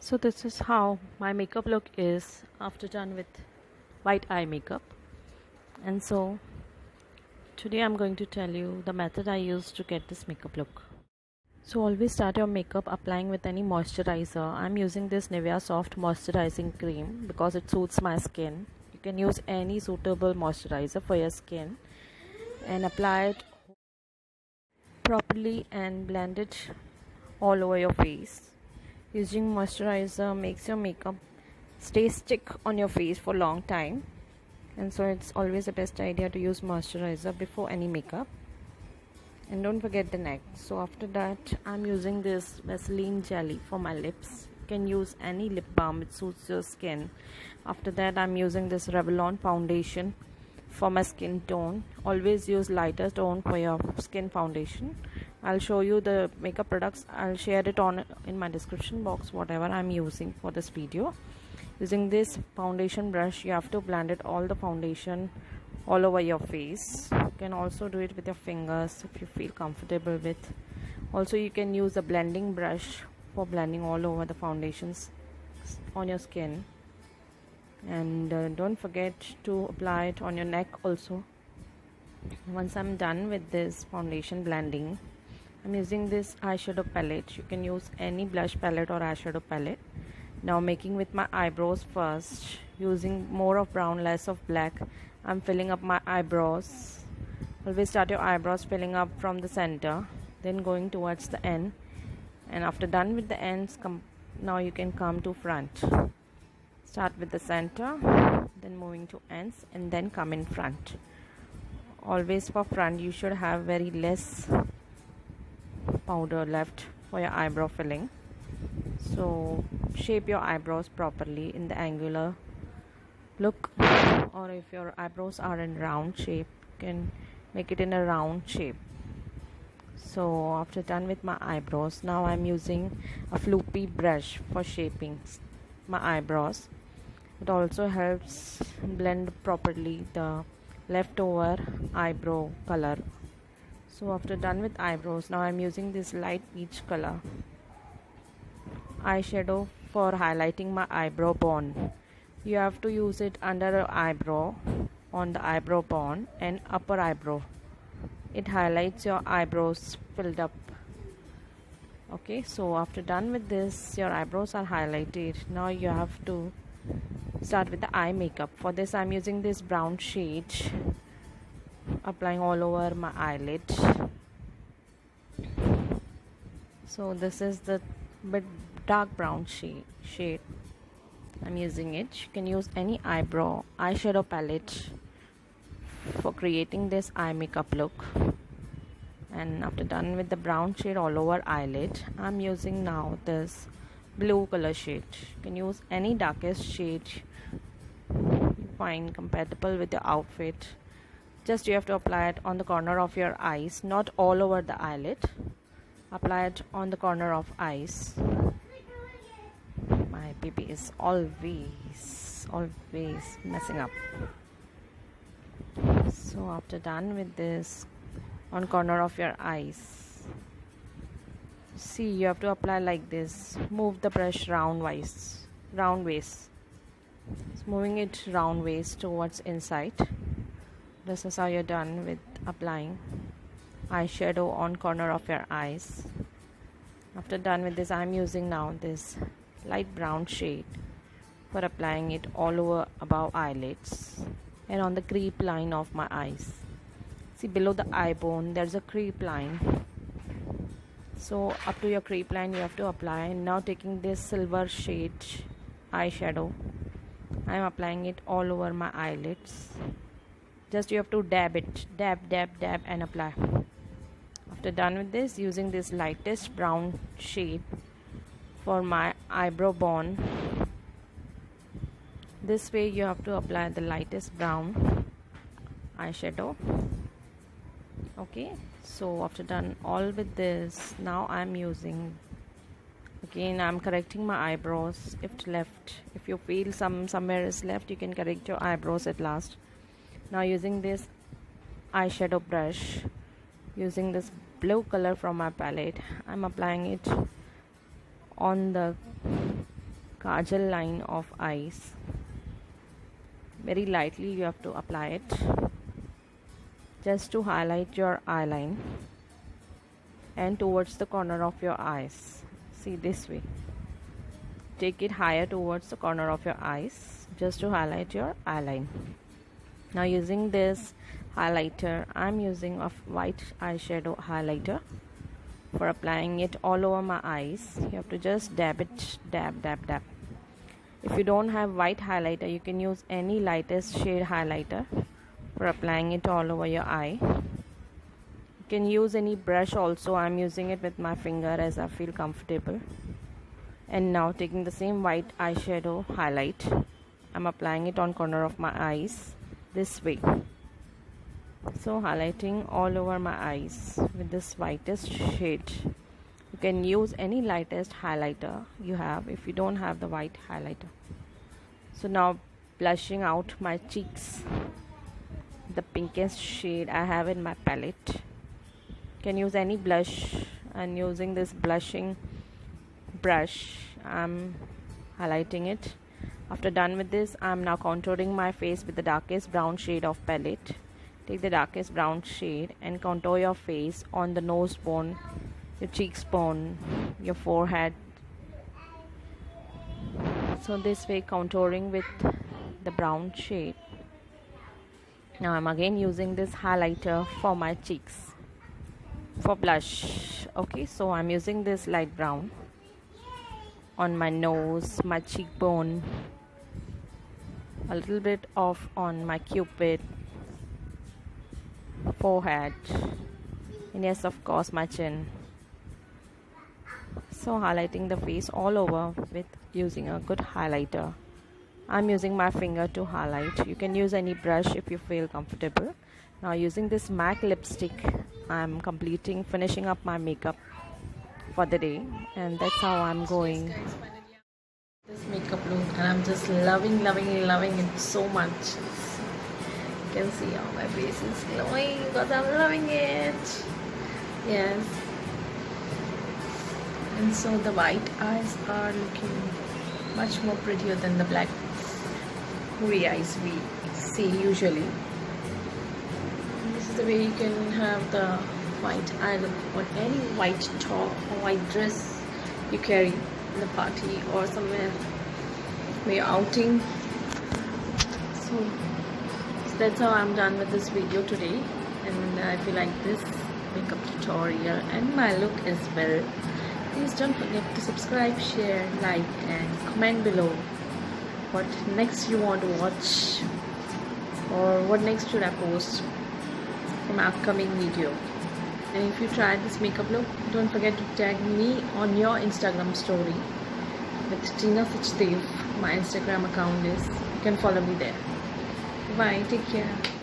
So this is how my makeup look is after done with white eye makeup. And so today I'm going to tell you the method I use to get this makeup look. So always start your makeup applying with any moisturizer. I'm using this Nivea Soft Moisturising Cream because it suits my skin. You can use any suitable moisturizer for your skin and apply it properly and blend it all over your face. Using moisturizer makes your makeup stay stick on your face for a long time, and so it's always the best idea to use moisturizer before any makeup. And don't forget the neck. So after that I'm using this Vasellene jelly for my lips. You can use any lip balm, it suits your skin. After that I'm using this Revlon foundation for my skin tone. Always use lighter tone for your skin foundation. I'll show you the makeup products. I'll share it on in my description box whatever I'm using for this video. Using this foundation brush, you have to blend it all the foundation all over your face. You can also do it with your fingers if you feel comfortable with. Also you can use a blending brush for blending all over the foundations on your skin. And don't forget to apply it on your neck also. Once I'm done with this foundation blending, I'm using this eyeshadow palette. You can use any blush palette or eyeshadow palette. Now making with my eyebrows first, using more of brown, less of black. I'm filling up my eyebrows. Always start your eyebrows filling up from the center, then going towards the end, and after done with the ends, now you can come to front. Start with the center, then moving to ends, and then come in front. Always for front you should have very less powder left for your eyebrow filling. So shape your eyebrows properly in the angular look, or if your eyebrows are in round shape, you can make it in a round shape. So after done with my eyebrows, now I'm using a floopy brush for shaping my eyebrows. It also helps blend properly the leftover eyebrow color. So after done with eyebrows, now I'm using this light peach color eyeshadow for highlighting my eyebrow bone. You have to use it under your eyebrow, on the eyebrow bone and upper eyebrow. It highlights your eyebrows filled up. Okay, so after done with this, your eyebrows are highlighted. Now you have to start with the eye makeup. For this I'm using this brown shade, applying all over my eyelid. So this is the bit dark brown shade I'm using it. You can use any eyeshadow palette for creating this eye makeup look. And after done with the brown shade all over eyelid, I'm using now this blue color shade. You can use any darkest shade you find compatible with your outfit. Just you have to apply it on the corner of your eyes, not all over the eyelid. Apply it on the corner of eyes. My baby is always messing up. So after done with this, on corner of your eyes, see, you have to apply like this. Move the brush round ways. It's moving it round ways towards inside. This is how you're done with applying eyeshadow on corner of your eyes. After done with this, I'm using now this light brown shade for applying it all over above eyelids and on the creep line of my eyes. See, below the eye bone there's a creep line, so up to your creep line you have to apply. And now taking this silver shade eyeshadow, I'm applying it all over my eyelids. Just you have to dab it, dab and apply. After done with this, using this lightest brown shade for my eyebrow bone. This way you have to apply the lightest brown eyeshadow. Okay, so after done all with this, now I'm using, again I'm correcting my eyebrows if left. If you feel somewhere is left, you can correct your eyebrows at last. Now using this eyeshadow brush, using this blue color from my palette, I'm applying it on the kajal line of eyes. Very lightly you have to apply it, just to highlight your eyeline and towards the corner of your eyes. See, this way. Take it higher towards the corner of your eyes, just to highlight your eyeline. Now using this highlighter, I'm using a white eyeshadow highlighter for applying it all over my eyes. You have to just dab it, dab, dab, dab. If you don't have white highlighter, you can use any lightest shade highlighter for applying it all over your eye. You can use any brush also. I'm using it with my finger as I feel comfortable. And now taking the same white eyeshadow highlight, I'm applying it on corner of my eyes this way. So highlighting all over my eyes with this whitest shade. You can use any lightest highlighter you have if you don't have the white highlighter. So now blushing out my cheeks, the pinkest shade I have in my palette. You can use any blush, and using this blushing brush, I'm highlighting it. After done with this, I'm now contouring my face with the darkest brown shade of palette. Take the darkest brown shade and contour your face on the nose bone, your cheeks bone, your forehead. So this way, contouring with the brown shade. Now I'm again using this highlighter for my cheeks for blush. Okay, so I'm using this light brown on my nose, my cheekbone, a little bit of on my cupid, forehead, and yes, of course, my chin. So highlighting the face all over with using a good highlighter. I'm using my finger to highlight. You can use any brush if you feel comfortable. Now using this MAC lipstick, I'm finishing up my makeup for the day, and that's how I'm going. This makeup look, and I'm just loving it so much. You can see how my face is glowing because I'm loving it. Yes. And so the white eyes are looking much more prettier than the black grey eyes we see usually. And this is the way you can have the white eye look on any white top or white dress you carry in the party or somewhere where you're outing. So that's how I'm done with this video today, and I feel like this makeup tutorial and my look as well. Please don't forget to subscribe, share, like and comment below what next you want to watch or what next should I post for my upcoming video. And if you try this makeup look, don't forget to tag me on your Instagram story with Teena. My Instagram account is, you can follow me there. Bye, take care.